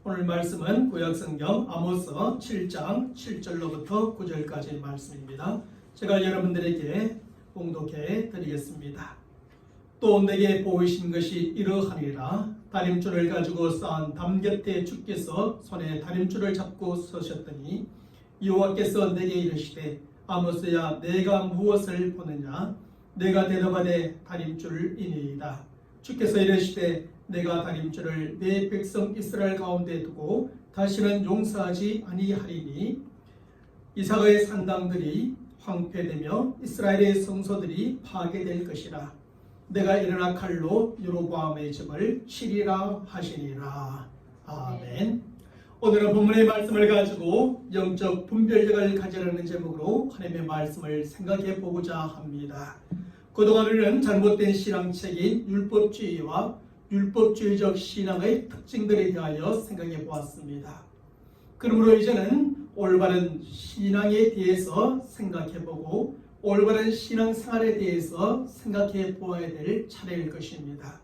오늘 말씀은 구약성경 아모스 7장 7절로부터 9절까지의 말씀입니다. 제가 여러분들에게 봉독해 드리겠습니다. 또 내게 보이신 것이 이러하니라. 다림줄을 가지고 쌓은 담 곁에 주께서 손에 다림줄을 잡고 서셨더니 여호와께서 내게 이르시되 아모스야 내가 무엇을 보느냐. 내가 대답하되 다림줄이니이다. 주께서 이르시되 내가 다림줄을 내 백성 이스라엘 가운데 두고 다시는 용서하지 아니하리니 이삭의 산당들이 황폐되며 이스라엘의 성소들이 파괴될 것이라. 내가 일어나 칼로 여로보암의 집을 치리라 하시니라. 아멘. 오늘은 본문의 말씀을 가지고 영적 분별력을 가지라는 제목으로 하나님의 말씀을 생각해 보고자 합니다. 그동안 우리는 잘못된 신앙책인 율법주의와 율법주의적 신앙의 특징들에 대하여 생각해 보았습니다. 그러므로 이제는 올바른 신앙에 대해서 생각해 보고 올바른 신앙생활에 대해서 생각해 보아야 될 차례일 것입니다.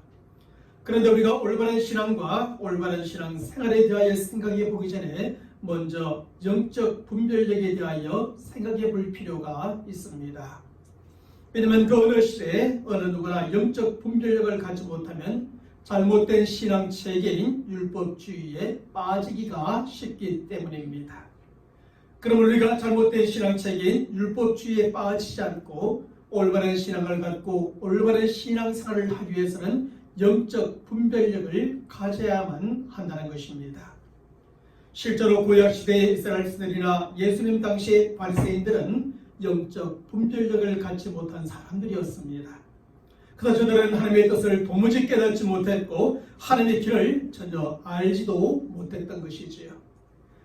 그런데 우리가 올바른 신앙과 올바른 신앙생활에 대하여 생각해 보기 전에 먼저 영적 분별력에 대하여 생각해 볼 필요가 있습니다. 왜냐하면 그 어느 시대에 어느 누구나 영적 분별력을 갖지 못하면 잘못된 신앙 체계인 율법주의에 빠지기가 쉽기 때문입니다. 그럼 우리가 잘못된 신앙 체계인 율법주의에 빠지지 않고 올바른 신앙을 갖고 올바른 신앙생활을 하기 위해서는 영적 분별력을 가져야만 한다는 것입니다. 실제로 구약시대의 이스라엘 시대이나 예수님 당시의 바리새인들은 영적 분별력을 갖지 못한 사람들이었습니다. 그래서 저들은 하나님의 뜻을 도무지 깨닫지 못했고 하나님의 길을 전혀 알지도 못했던 것이지요.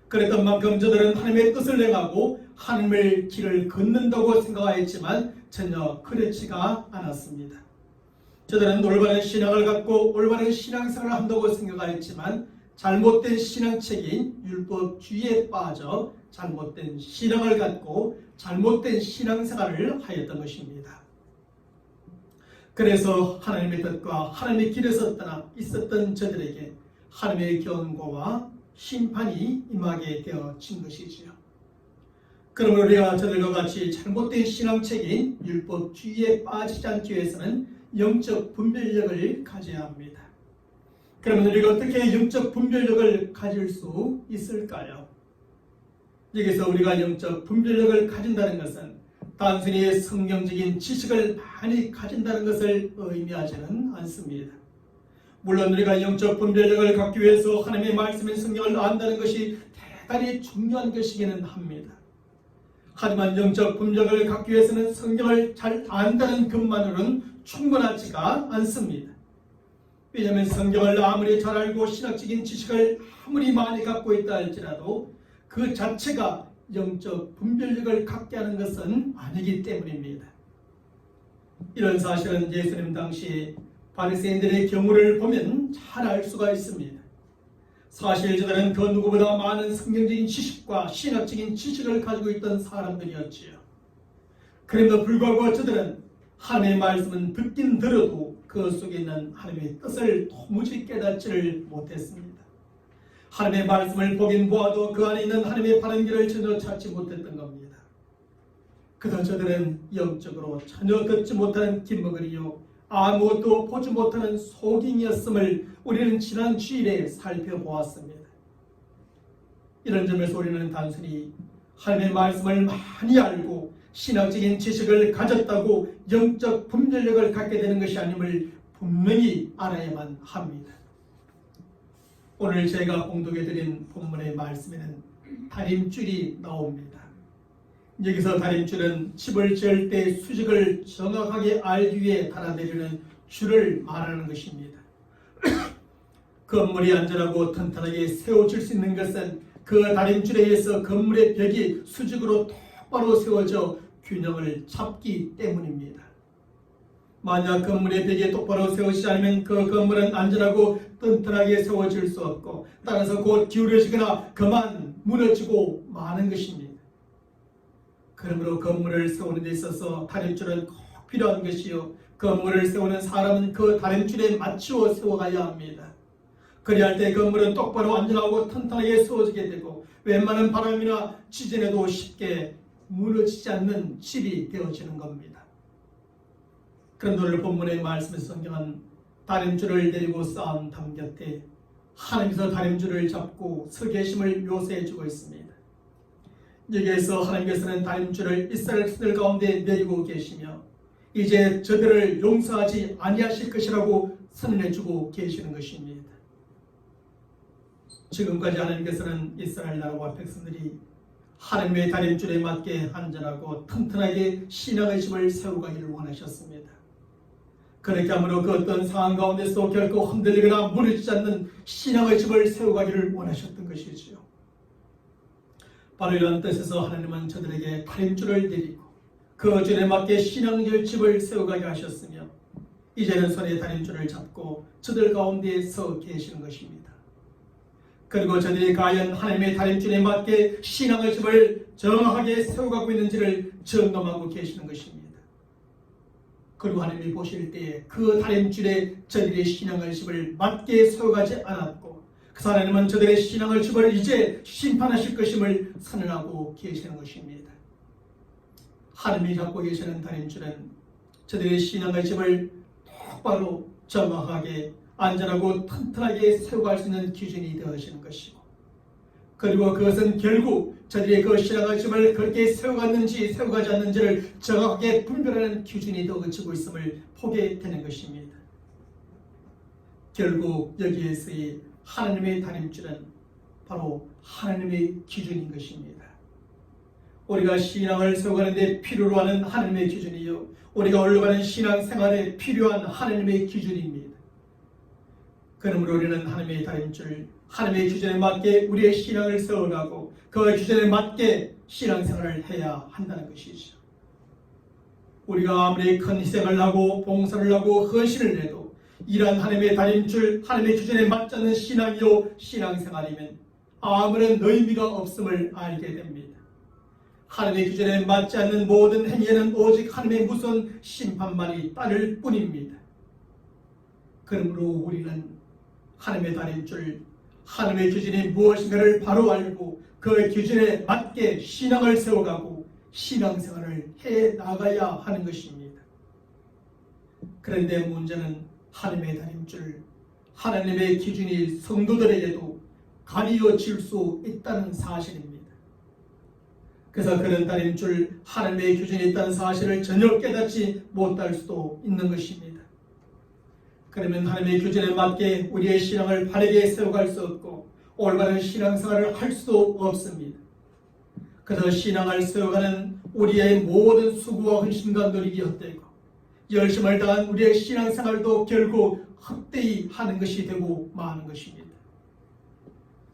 그랬던 만큼 저들은 하나님의 뜻을 행하고 하나님의 길을 걷는다고 생각하였지만 전혀 그렇지가 않았습니다. 저들은 올바른 신앙을 갖고 올바른 신앙생활을 한다고 생각하였지만 잘못된 신앙책인 율법주의에 빠져 잘못된 신앙을 갖고 잘못된 신앙생활을 하였던 것입니다. 그래서 하나님의 뜻과 하나님의 길에서 떠나 있었던 저들에게 하나님의 경고와 심판이 임하게 되어진 것이지요. 그러므로 우리가 저들과 같이 잘못된 신앙책인 율법주의에 빠지지 않기 위해서는 영적 분별력을 가져야 합니다. 그러면 우리가 어떻게 영적 분별력을 가질 수 있을까요? 여기서 우리가 영적 분별력을 가진다는 것은 단순히 성경적인 지식을 많이 가진다는 것을 의미하지는 않습니다. 물론 우리가 영적 분별력을 갖기 위해서 하나님의 말씀인 성경을 안다는 것이 대단히 중요한 것이기는 합니다. 하지만 영적 분별력을 갖기 위해서는 성경을 잘 안다는 것만으로는 충분하지가 않습니다. 왜냐하면 성경을 아무리 잘 알고 신학적인 지식을 아무리 많이 갖고 있다 할지라도 그 자체가 영적 분별력을 갖게 하는 것은 아니기 때문입니다. 이런 사실은 예수님 당시 바리새인들의 경우를 보면 잘 알 수가 있습니다. 사실 저들은 그 누구보다 많은 성경적인 지식과 신학적인 지식을 가지고 있던 사람들이었지요. 그럼에도 불구하고 저들은 하나님의 말씀은 듣긴 들어도 그 속에 있는 하나님의 뜻을 도무지 깨닫지를 못했습니다. 하나님의 말씀을 보긴 보아도 그 안에 있는 하나님의 바른 길을 전혀 찾지 못했던 겁니다. 그저 저들은 영적으로 전혀 듣지 못하는 김먹으리요 아무것도 보지 못하는 소경이었음을 우리는 지난 주일에 살펴보았습니다. 이런 점에서 우리는 단순히 하나님의 말씀을 많이 알고 신학적인 지식을 가졌다고 영적 분별력을 갖게 되는 것이 아님을 분명히 알아야만 합니다. 오늘 제가 봉독해드린 본문의 말씀에는 다림줄이 나옵니다. 여기서 다림줄은 집을 지을 때 수직을 정확하게 알기 위해 달아내리는 줄을 말하는 것입니다. 건물이 안전하고 튼튼하게 세워질 수 있는 것은 그 다림줄에 의해서 건물의 벽이 수직으로 똑바로 세워져 균형을 잡기 때문입니다. 만약 건물의 벽이 똑바로 세워지지 않으면 그 건물은 안전하고 튼튼하게 세워질 수 없고 따라서 곧 기울어지거나 그만 무너지고 마는 것입니다. 그러므로 건물을 세우는 데 있어서 다림줄은 꼭 필요한 것이요 건물을 세우는 사람은 그 다림줄에 맞추어 세워가야 합니다. 그리할 때 건물은 똑바로 안전하고 튼튼하게 세워지게 되고 웬만한 바람이나 지진에도 쉽게 무너지지 않는 집이 되어지는 겁니다. 그런데 오늘 본문의 말씀에서 성경은 다림줄을 내리고 쌓은 담 곁에 하나님께서 다림줄을 잡고 서 계심을 묘사해 주고 있습니다. 여기에서 하나님께서는 다림줄을 이스라엘 백성들 가운데 내리고 계시며 이제 저들을 용서하지 아니하실 것이라고 선언해 주고 계시는 것입니다. 지금까지 하나님께서는 이스라엘 나라와 백성들이 하나님의 다림줄에 맞게 안전하고 튼튼하게 신앙의 집을 세워가기를 원하셨습니다. 그렇게 함으로 그 어떤 상황 가운데서 결코 흔들리거나 무너지지 않는 신앙의 집을 세워가기를 원하셨던 것이지요. 바로 이런 뜻에서 하나님은 저들에게 다림줄을 내리고 그 줄에 맞게 신앙의 집을 세워가게 하셨으며 이제는 손에 다림줄을 잡고 저들 가운데 서 계시는 것입니다. 그리고 저들이 과연 하나님의 다림줄에 맞게 신앙의 집을 정확하게 세워가고 있는지를 점검하고 계시는 것입니다. 그리고 하나님이 보실 때에 그 다림줄에 저들의 신앙의 집을 맞게 세워가지 않았고 그래서 하나님은 저들의 신앙의 집을 이제 심판하실 것임을 선언하고 계시는 것입니다. 하나님이 갖고 계시는 다림줄은 저들의 신앙의 집을 똑바로 정확하게 안전하고 튼튼하게 세워갈 수 있는 기준이 되어지는 것이고 그리고 그것은 결국 저들의 그 신앙의 집을 그렇게 세워갔는지 세워가지 않는지를 정확하게 분별하는 기준이 되어지고 있음을 보게 되는 것입니다. 결국 여기에서의 하나님의 다림줄은 바로 하나님의 기준인 것입니다. 우리가 신앙을 세워가는 데 필요로 하는 하나님의 기준이요 우리가 올라가는 신앙생활에 필요한 하나님의 기준입니다. 그러므로 우리는 하나님의 다림줄, 하나님의 기준에 맞게 우리의 신앙을 세워가고 그 기준에 맞게 신앙생활을 해야 한다는 것이죠. 우리가 아무리 큰 희생을 하고 봉사를 하고 헌신을 해도 이러한 하나님의 다림줄, 하나님의 기준에 맞지 않는 신앙이요 신앙생활이면 아무런 의미가 없음을 알게 됩니다. 하나님의 기준에 맞지 않는 모든 행위에는 오직 하나님의 무서운 심판만이 따를 뿐입니다. 그러므로 우리는 하나님의 다림줄, 하나님의 기준이 무엇인가를 바로 알고 그 기준에 맞게 신앙을 세워가고 신앙생활을 해 나가야 하는 것입니다. 그런데 문제는 하나님의 다림줄, 하나님의 기준이 성도들에게도 가리워질 수 있다는 사실입니다. 그래서 그런 다림줄, 하나님의 기준이 있다는 사실을 전혀 깨닫지 못할 수도 있는 것입니다. 그러면 하나님의 기준에 맞게 우리의 신앙을 바르게 세워갈 수 없고 올바른 신앙생활을 할 수도 없습니다. 그래서 신앙을 세워가는 우리의 모든 수고와 헌신과 노력이 헛되고 열심을 다한 우리의 신앙생활도 결국 헛되이 하는 것이 되고 마는 것입니다.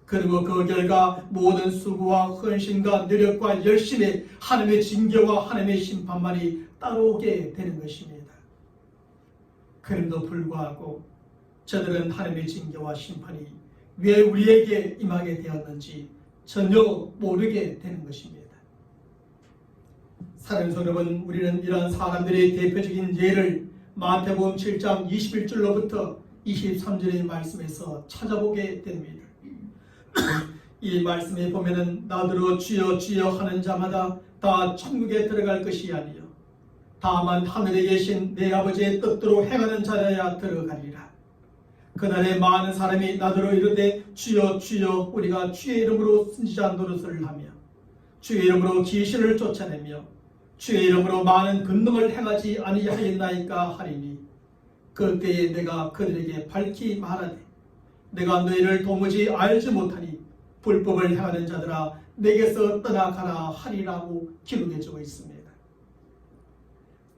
그리고 그 결과 모든 수고와 헌신과 노력과 열심에 하나님의 징계와 하나님의 심판만이 따라오게 되는 것입니다. 그럼에도 불구하고 저들은 하나님의 징계와 심판이 왜 우리에게 임하게 되었는지 전혀 모르게 되는 것입니다. 사랑하는 성도 여러분, 우리는 이러한 사람들의 대표적인 예를 마태복음 7장 21절로부터 23절의 말씀에서 찾아보게 됩니다. 이 말씀에 보면은 나더러 주여 주여 하는 자마다 다 천국에 들어갈 것이 아니요 다만 하늘에 계신 내 아버지의 뜻대로 행하는 자라야 들어가리라. 그날에 많은 사람이 나더러 이르되 주여 주여 우리가 주의 이름으로 선지자 노릇을 하며 주의 이름으로 귀신을 쫓아내며 주의 이름으로 많은 근능을 행하지 아니하였나이까 하리니 그때에 내가 그들에게 밝히 말하되 내가 너희를 도무지 알지 못하니 불법을 행하는 자들아 내게서 떠나가라 하리라고 기록해주고 있습니다.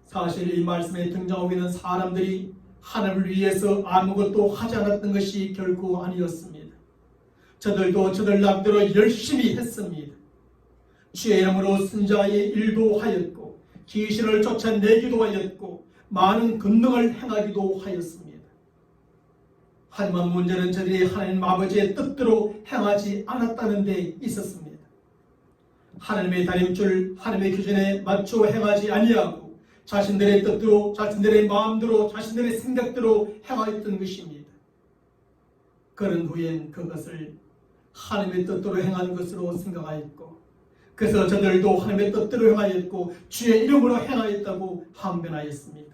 사실 이 말씀에 등장하고 있는 사람들이 하나님을 위해서 아무것도 하지 않았던 것이 결코 아니었습니다. 저들도 저들 낭대로 열심히 했습니다. 주의 이름으로 선자의 일도 하였고 귀신을 쫓아내기도 하였고 많은 근능을 행하기도 하였습니다. 하지만 문제는 저들이 하나님 아버지의 뜻대로 행하지 않았다는 데 있었습니다. 하나님의 다림줄, 하나님의 기준에 맞춰 행하지 아니하고 자신들의 뜻대로, 자신들의 마음대로, 자신들의 생각대로 행하였던 것입니다. 그런 후엔 그것을 하나님의 뜻대로 행한 것으로 생각하였고, 그래서 저들도 하나님의 뜻대로 행하였고 주의 이름으로 행하였다고 항변하였습니다.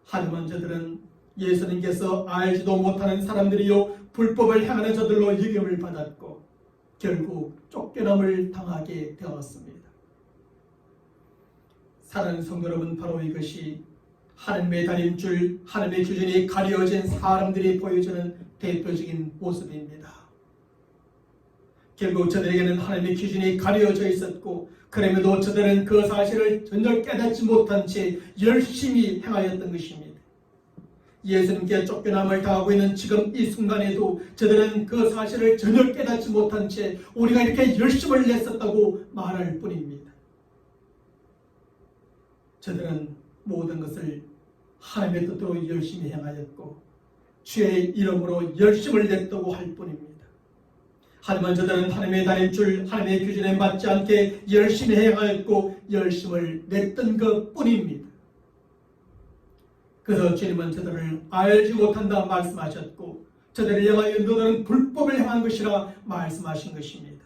하지만 저들은 예수님께서 알지도 못하는 사람들이요 불법을 행하는 저들로 여김을 받았고 결국 쫓겨남을 당하게 되었습니다. 사랑하는 성도 여러분, 바로 이것이 하나님의 다림줄, 하나님의 기준이 가려진 사람들이 보여주는 대표적인 모습입니다. 결국 저들에게는 하나님의 기준이 가려져 있었고, 그럼에도 저들은 그 사실을 전혀 깨닫지 못한 채 열심히 행하였던 것입니다. 예수님께 쫓겨남을 당하고 있는 지금 이 순간에도 저들은 그 사실을 전혀 깨닫지 못한 채 우리가 이렇게 열심을 냈었다고 말할 뿐입니다. 저들은 모든 것을 하나님의 뜻대로 열심히 행하였고 주의 이름으로 열심을 냈다고 할 뿐입니다. 하지만 저들은 하나님의 다림줄, 하나님의 규준에 맞지 않게 열심히 행하였고 열심을 냈던 것 뿐입니다. 그래서 주님은 저들을 알지 못한다 말씀하셨고 저들을 향하여 너희는 불법을 행한 것이라 말씀하신 것입니다.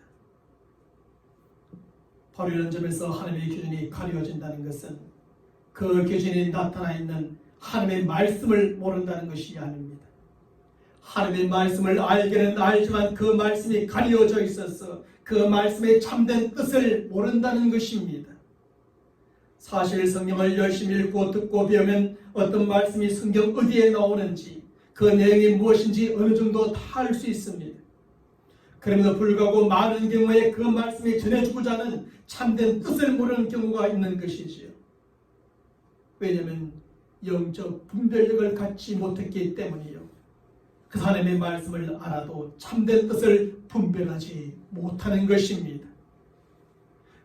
바로 이런 점에서 하나님의 기준이 가려진다는 것은 그 기준이 나타나 있는 하나님의 말씀을 모른다는 것이 아닙니다. 하나님의 말씀을 알기는 알지만 그 말씀이 가려져 있어서 그 말씀의 참된 뜻을 모른다는 것입니다. 사실 성경을 열심히 읽고 듣고 배우면 어떤 말씀이 성경 어디에 나오는지 그 내용이 무엇인지 어느 정도 다 알 수 있습니다. 그럼에도 불구하고 많은 경우에 그 말씀이 전해주고자 하는 참된 뜻을 모르는 경우가 있는 것이지요. 왜냐하면 영적 분별력을 갖지 못했기 때문이요. 그 하나님의 말씀을 알아도 참된 뜻을 분별하지 못하는 것입니다.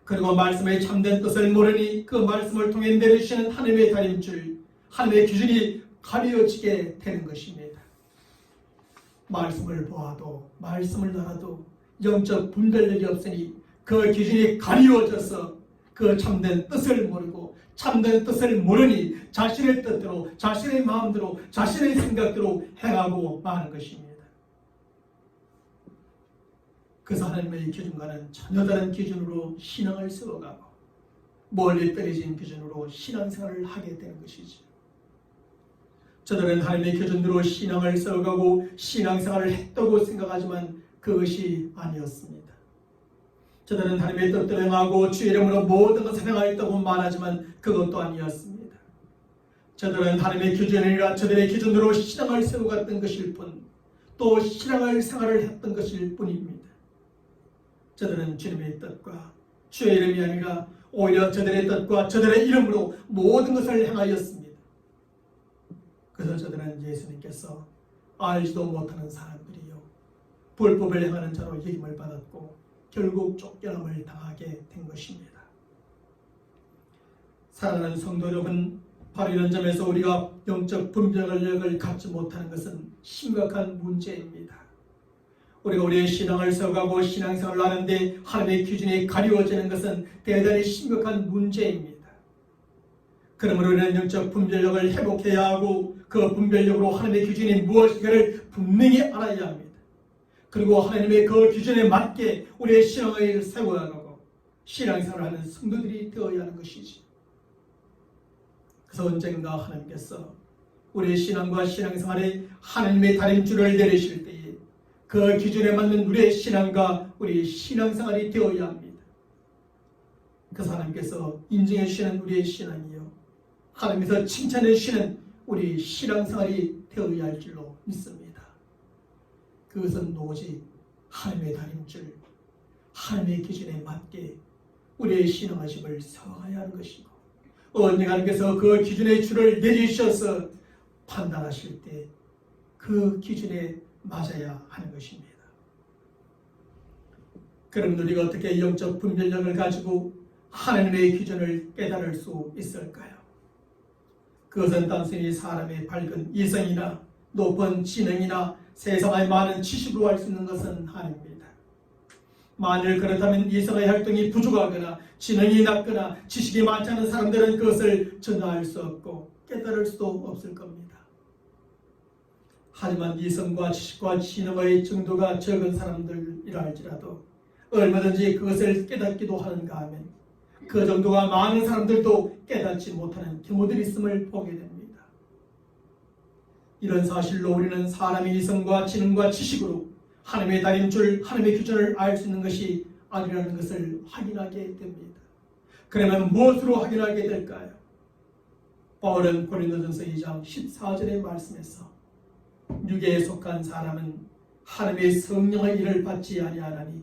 그리고 말씀의 참된 뜻을 모르니 그 말씀을 통해 내리시는 하나님의 다림줄, 하나님의 기준이 가려지게 되는 것입니다. 말씀을 보아도 말씀을 알아도 영적 분별력이 없으니 그 기준이 가려져서 그 참된 뜻을 모르고 참된 뜻을 모르니 자신의 뜻대로 자신의 마음대로 자신의 생각대로 행하고 마는 것입니다. 그래서 하나님의 기준과는 전혀 다른 기준으로 신앙을 세워가고 멀리 떨어진 기준으로 신앙생활을 하게 되는 것이죠. 저들은 하나님의 기준으로 신앙을 세워가고 신앙생활을 했다고 생각하지만 그것이 아니었습니다. 저들은 하나님의 뜻대로 행하고 주의 이름으로 모든 것을 행하였다고 말하지만 그것도 아니었습니다. 저들은 하나님의 기준이 아니라 저들의 기준으로 신앙을 세워갔던 것일 뿐, 또 신앙을 생활을 했던 것일 뿐입니다. 저들은 주님의 뜻과 주의 이름이 아니라 오히려 저들의 뜻과 저들의 이름으로 모든 것을 행하였습니다. 그래서 저들은 예수님께서 알지도 못하는 사람들이요 불법을 행하는 자로 여김을 받았고 결국 쫓겨남을 당하게 된 것입니다. 사랑하는 성도 여러분, 바로 이런 점에서 우리가 영적 분별력을 갖지 못하는 것은 심각한 문제입니다. 우리가 우리의 신앙을 세워가고 신앙생활을 하는데 하나님의 기준이 가리워지는 것은 대단히 심각한 문제입니다. 그러므로 우리는 영적 분별력을 회복해야 하고 그 분별력으로 하나님의 기준이 무엇인가를 분명히 알아야 합니다. 그리고 하나님의 그 기준에 맞게 우리의 신앙을 세워가고 신앙생활을 하는 성도들이 되어야 하는 것이지. 그래서 언젠가 하나님께서 우리의 신앙과 신앙생활에 하나님의 다림줄을 내리실 때에 그 기준에 맞는 우리의 신앙과 우리의 신앙생활이 되어야 합니다. 그래서 하나님께서 인정해 주시는 우리의 신앙이요 하나님께서 칭찬해 주시는 우리 신앙생활이 되어야 할 줄로 믿습니다. 그것은 오직 하나님의 다림줄, 하나님의 기준에 맞게 우리의 신앙하심을 세워가야 하는 것이고 언젠가 하나님께서 그 기준의 줄을 내리셔서 판단하실 때 그 기준에 맞아야 하는 것입니다. 그럼 우리가 어떻게 영적 분별력을 가지고 하나님의 기준을 깨달을 수 있을까요? 그것은 단순히 사람의 밝은 이성이나 높은 지능이나 세상의 많은 지식으로 할 수 있는 것은 아닙니다. 만일 그렇다면 이성의 활동이 부족하거나 지능이 낮거나 지식이 많지 않은 사람들은 그것을 전혀 알 수 없고 깨달을 수도 없을 겁니다. 하지만 이성과 지식과 지능의 정도가 적은 사람들이라 할지라도 얼마든지 그것을 깨닫기도 하는가 하면 그 정도가 많은 사람들도 깨닫지 못하는 경우들이 있음을 보게 됩니다. 이런 사실로 우리는 사람의 이성과 지능과 지식으로 하나님의 다림줄, 하나님의 규정을 알 수 있는 것이 아니라는 것을 확인하게 됩니다. 그러면 무엇으로 확인하게 될까요? 바울은 고린도전서 2장 14절의 말씀에서 육에 속한 사람은 하나님의 성령의 일을 받지 아니하나니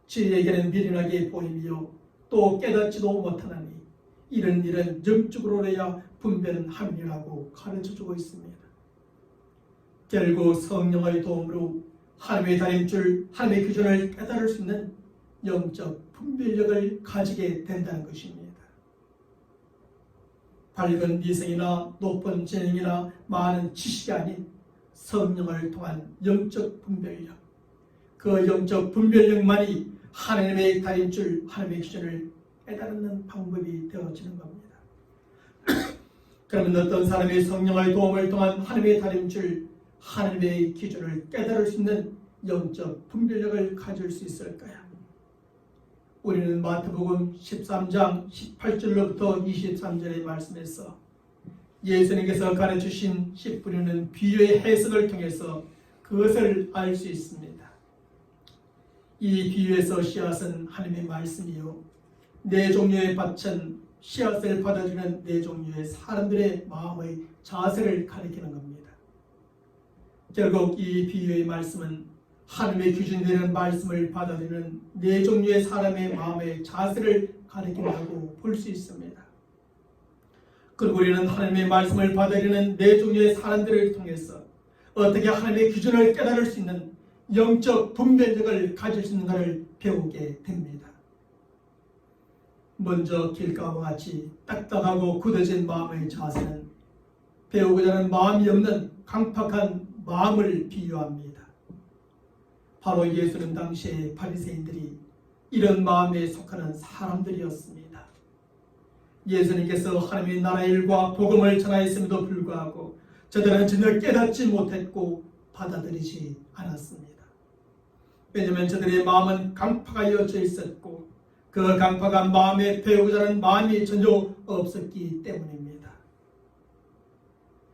저희에게는 미련하게 보이며 또 깨닫지도 못하나니 이런 일은 영적으로야 분별함이라고 가르쳐주고 있습니다. 결국 성령의 도움으로 하나님의 다림줄, 하나님의 규정을 깨달을 수 있는 영적 분별력을 가지게 된다는 것입니다. 밝은 미성이나 높은 재능이나 많은 지식이 아닌 성령을 통한 영적 분별력, 그 영적 분별력만이 하나님의 다림줄, 하나님의 기준을 깨달는 방법이 되어지는 겁니다. 그러면 어떤 사람이 성령의 도움을 통한 하나님의 다림줄, 하나님의 기준을 깨달을 수 있는 영적 분별력을 가질 수 있을까요? 우리는 마태복음 13장 18절로부터 23절의 말씀에서 예수님께서 가르치신 씨 뿌리는 비유의 해석을 통해서 그것을 알 수 있습니다. 이 비유에서 씨앗은 하나님의 말씀이요, 네 종류의 밭은 씨앗을 받아주는 네 종류의 사람들의 마음의 자세를 가리키는 겁니다. 결국 이 비유의 말씀은 하나님의 기준이 되는 말씀을 받아들이는 네 종류의 사람의 마음의 자세를 가리킨다고 볼 수 있습니다. 그리고 우리는 하나님의 말씀을 받아들이는 네 종류의 사람들을 통해서 어떻게 하나님의 기준을 깨달을 수 있는 영적 분별력을 가질 수 있는가를 배우게 됩니다. 먼저 길가와 같이 딱딱하고 굳어진 마음의 자세는 배우고자 하는 마음이 없는 강팍한 마음을 비유합니다. 바로 예수는 당시에 바리새인들이 이런 마음에 속하는 사람들이었습니다. 예수님께서 하나님의 나라의 일과 복음을 전하였음에도 불구하고 저들은 전혀 깨닫지 못했고 받아들이지 않았습니다. 왜냐하면 저들의 마음은 강팍하여져 있었고 그 강팍한 마음에 배우고자 하는 마음이 전혀 없었기 때문입니다.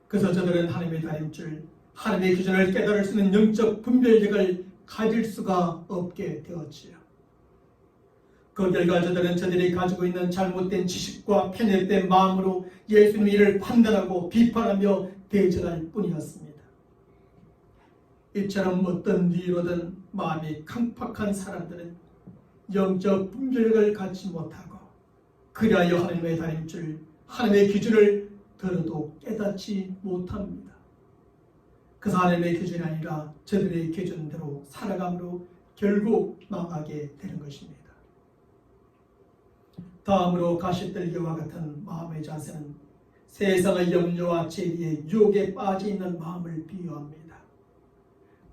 그래서 저들은 하나님의 다림줄, 하나님의 기준을 깨달을 수 있는 영적 분별력을 가질 수가 없게 되었지요. 그 결과 저들이 가지고 있는 잘못된 지식과 편협된 마음으로 예수님의 일을 판단하고 비판하며 대적할 뿐이었습니다. 이처럼 어떤 이유로든 마음이 강팍한 사람들은 영적 분별력을 갖지 못하고 그리하여 하나님의 다림줄, 하나님의 기준을 들어도 깨닫지 못합니다. 그 하나님의 기준이 아니라 저들의 기준대로 살아감으로 결국 망하게 되는 것입니다. 다음으로 가시떨기와 같은 마음의 자세는 세상의 염려와 재리의 유혹에 빠져 있는 마음을 비유합니다.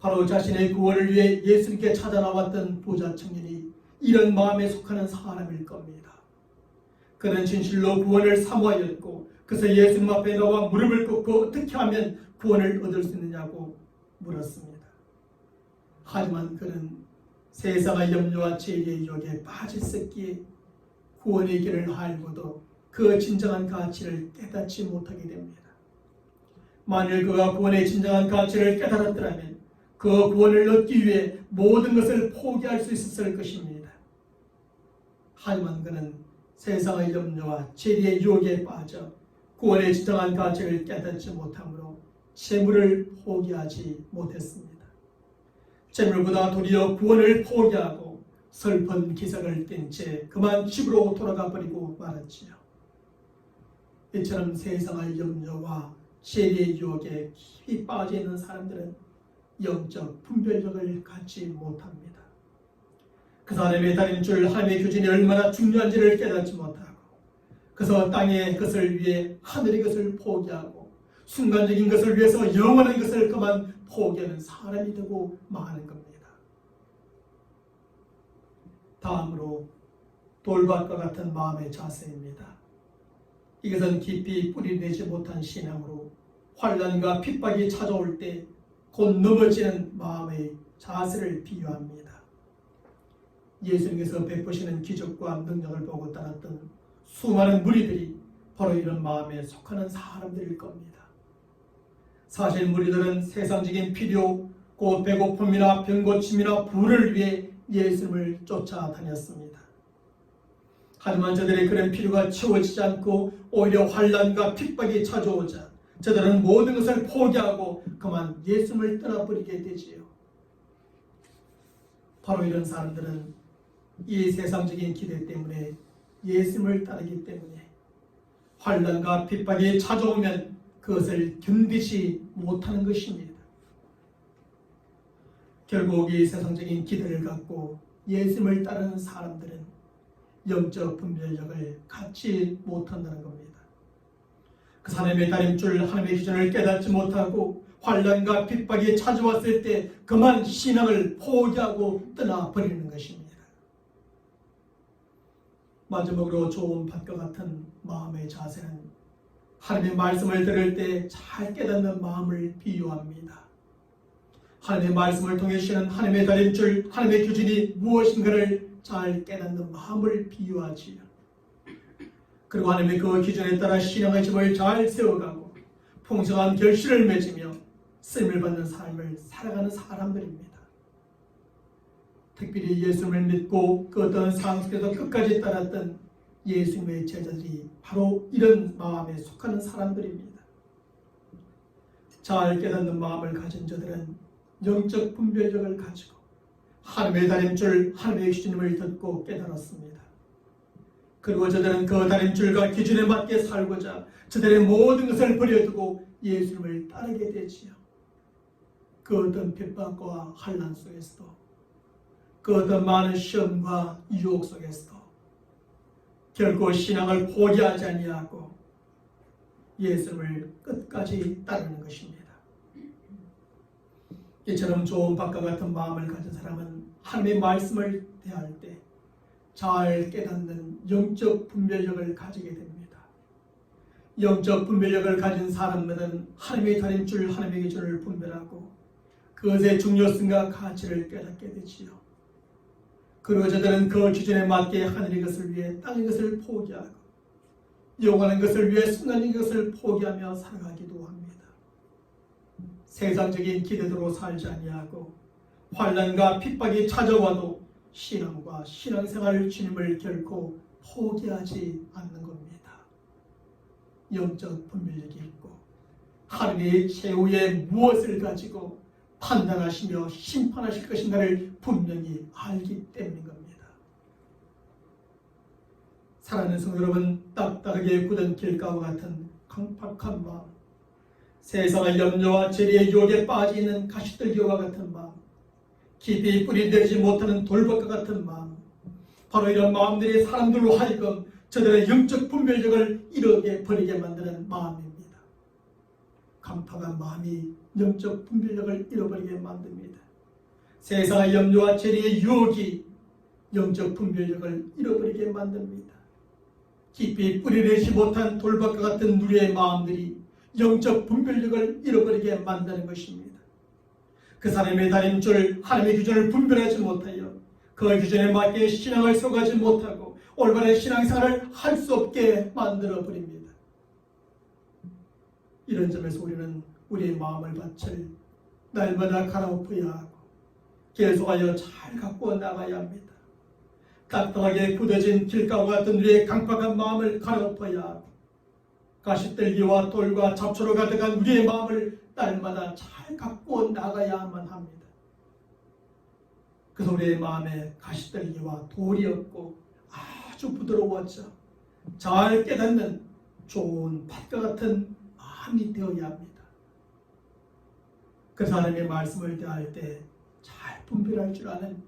바로 자신의 구원을 위해 예수님께 찾아 나왔던 부자 청년이 이런 마음에 속하는 사람일 겁니다. 그는 진실로 구원을 사모하였고 그래서 예수님 앞에 나와 무릎을 꿇고 어떻게 하면 구원을 얻을 수 있느냐고 물었습니다. 하지만 그는 세상의 염려와 재리의 유혹에 빠져 있었기에 구원의 길을 알고도 그 진정한 가치를 깨닫지 못하게 됩니다. 만일 그가 구원의 진정한 가치를 깨달았더라면 그 구원을 얻기 위해 모든 것을 포기할 수 있었을 것입니다. 하지만 그는 세상의 염려와 재리의 유혹에 빠져 구원의 진정한 가치를 깨닫지 못하므로 재물을 포기하지 못했습니다. 재물보다 도리어 구원을 포기하고 슬픈 기색을 띤 채 그만 집으로 돌아가 버리고 말았지요. 이처럼 세상의 염려와 재리의 유혹에 깊이 빠져 있는 사람들은 영적 분별력을 갖지 못합니다. 그 하나님의 다림줄, 하나님의 규준이 얼마나 중요한지를 깨닫지 못하고 그래서 땅의 것을 위해 하늘의 것을 포기하고 순간적인 것을 위해서 영원한 것을 그만 포기하는 사람이 되고 마는 겁니다. 다음으로 돌밭과 같은 마음의 자세입니다. 이것은 깊이 뿌리내지 못한 신앙으로 환난과 핍박이 찾아올 때 곧 넘어지는 마음의 자세를 비유합니다. 예수님께서 베푸시는 기적과 능력을 보고 따랐던 수많은 무리들이 바로 이런 마음에 속하는 사람들일 겁니다. 사실 무리들은 세상적인 필요, 곧 배고픔이나 병고침이나 부를 위해 예수님을 쫓아다녔습니다. 하지만 저들의 그런 필요가 채워지지 않고 오히려 환난과 핍박이 찾아오자 저들은 모든 것을 포기하고 그만 예수님을 떠나버리게 되지요. 바로 이런 사람들은 이 세상적인 기대 때문에 예수님을 따르기 때문에 환난과 핍박이 찾아오면 그것을 견디지 못하는 것입니다. 결국 이 세상적인 기대를 갖고 예수님을 따르는 사람들은 영적 분별력을 갖지 못한다는 겁니다. 그 하나님의 다림줄, 하나님의 기준을 깨닫지 못하고 환난과 핍박이 찾아왔을 때 그만 신앙을 포기하고 떠나버리는 것입니다. 마지막으로 좋은 밭과 같은 마음의 자세는 하나님의 말씀을 들을 때 잘 깨닫는 마음을 비유합니다. 하나님의 말씀을 통해 주시는 하나님의 다림줄, 하나님의 기준이 무엇인가를 잘 깨닫는 마음을 비유하지요. 그리고 하나님의 그 기준에 따라 신앙의 집을 잘 세워가고 풍성한 결실을 맺으며 쓰임을 받는 삶을 살아가는 사람들입니다. 특별히 예수님을 믿고 그 어떤 상황 속에서 끝까지 따랐던 예수님의 제자들이 바로 이런 마음에 속하는 사람들입니다. 잘 깨닫는 마음을 가진 자들은 영적 분별력을 가지고 하나님의 다림줄, 하나님의 기준임을 듣고 깨달았습니다. 그리고 저들은 그 다림줄과 기준에 맞게 살고자 저들의 모든 것을 버려두고 예수님을 따르게 되지요. 그 어떤 핍박과 환난 속에서도, 그 어떤 많은 시험과 유혹 속에서도 결코 신앙을 포기하지 아니하고 예수님을 끝까지 따르는 것입니다. 이처럼 좋은 밭과 같은 마음을 가진 사람은 하나님의 말씀을 대할 때 잘 깨닫는 영적 분별력을 가지게 됩니다. 영적 분별력을 가진 사람들은 하나님의 다림줄, 하나님의 기준을 분별하고 그것의 중요성과 가치를 깨닫게 되지요. 그리고 저들은 그 기준에 맞게 하늘의 것을 위해 땅의 것을 포기하고 영원한 것을 위해 순간적인 것을 포기하며 살아가기도 합니다. 세상적인 기대대로 살지 아니하고 환난과 핍박이 찾아와도 신앙과 신앙생활 주님을 결코 포기하지 않는 겁니다. 영적 분별력이 있고 하나님의 최후에 무엇을 가지고 판단하시며 심판하실 것인가를 분명히 알기 때문인 겁니다. 사랑하는 성도 여러분, 딱딱하게 굳은 길가와 같은 강팍한 마음, 세상의 염려와 재리의 유혹에 빠져있는 가시들기와 같은 마음, 깊이 뿌리내리지 못하는 돌밭과 같은 마음, 바로 이런 마음들이 사람들로 하여금 저들의 영적 분별력을 잃어버리게 만드는 마음입니다. 강팍한 마음이 영적 분별력을 잃어버리게 만듭니다. 세상의 염려와 재리의 유혹이 영적 분별력을 잃어버리게 만듭니다. 깊이 뿌리내지 못한 돌밭과 같은 누리의 마음들이 영적 분별력을 잃어버리게 만드는 것입니다. 그 사람의 다림줄, 하나님의 기준을 분별하지 못하여 그 기준에 맞게 신앙을 세워가지 못하고 올바른 신앙생활을 할 수 없게 만들어버립니다. 이런 점에서 우리는 우리의 마음을 밭을 날마다 갈아엎어야 하고 계속하여 잘 갖고 나가야 합니다. 딱딱하게 굳어진 길가와 같은 우리의 강팍한 마음을 갈아엎어야 하고 가시떨기와 돌과 잡초로 가득한 우리의 마음을 날마다 잘 갖고 나가야만 합니다. 그래서 우리의 마음에 가시떨기와 돌이 없고 아주 부드러워져 잘 깨닫는 좋은 밭과 같은 마음이 되어야 합니다. 그래서 하나님의 말씀을 대할 때 잘 분별할 줄 아는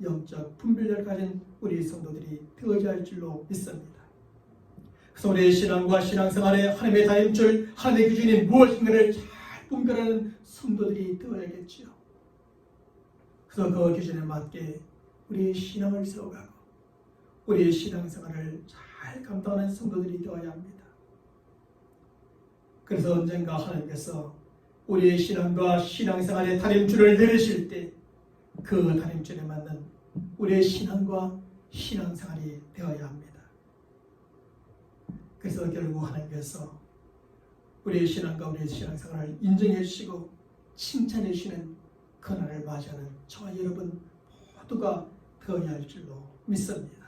영적 분별력을 가진 우리 성도들이 되어야 할 줄로 믿습니다. 그래서 우리의 신앙과 신앙생활에 하나님의 다림줄, 하나님의 기준이 무엇인가를 잘 분별하는 성도들이 되어야겠지요. 그래서 그 기준에 맞게 우리의 신앙을 세워가고 우리의 신앙생활을 잘 감당하는 성도들이 되어야 합니다. 그래서 언젠가 하나님께서 우리의 신앙과 신앙생활의 다림줄을 내리실 때 그 다림줄에 맞는 우리의 신앙과 신앙생활이 되어야 합니다. 그래서 결국 하나님께서 우리의 신앙과 우리의 신앙생활을 인정해 주시고 칭찬해 주시는 그날을 맞이하는 저와 여러분 모두가 되어야 할 줄로 믿습니다.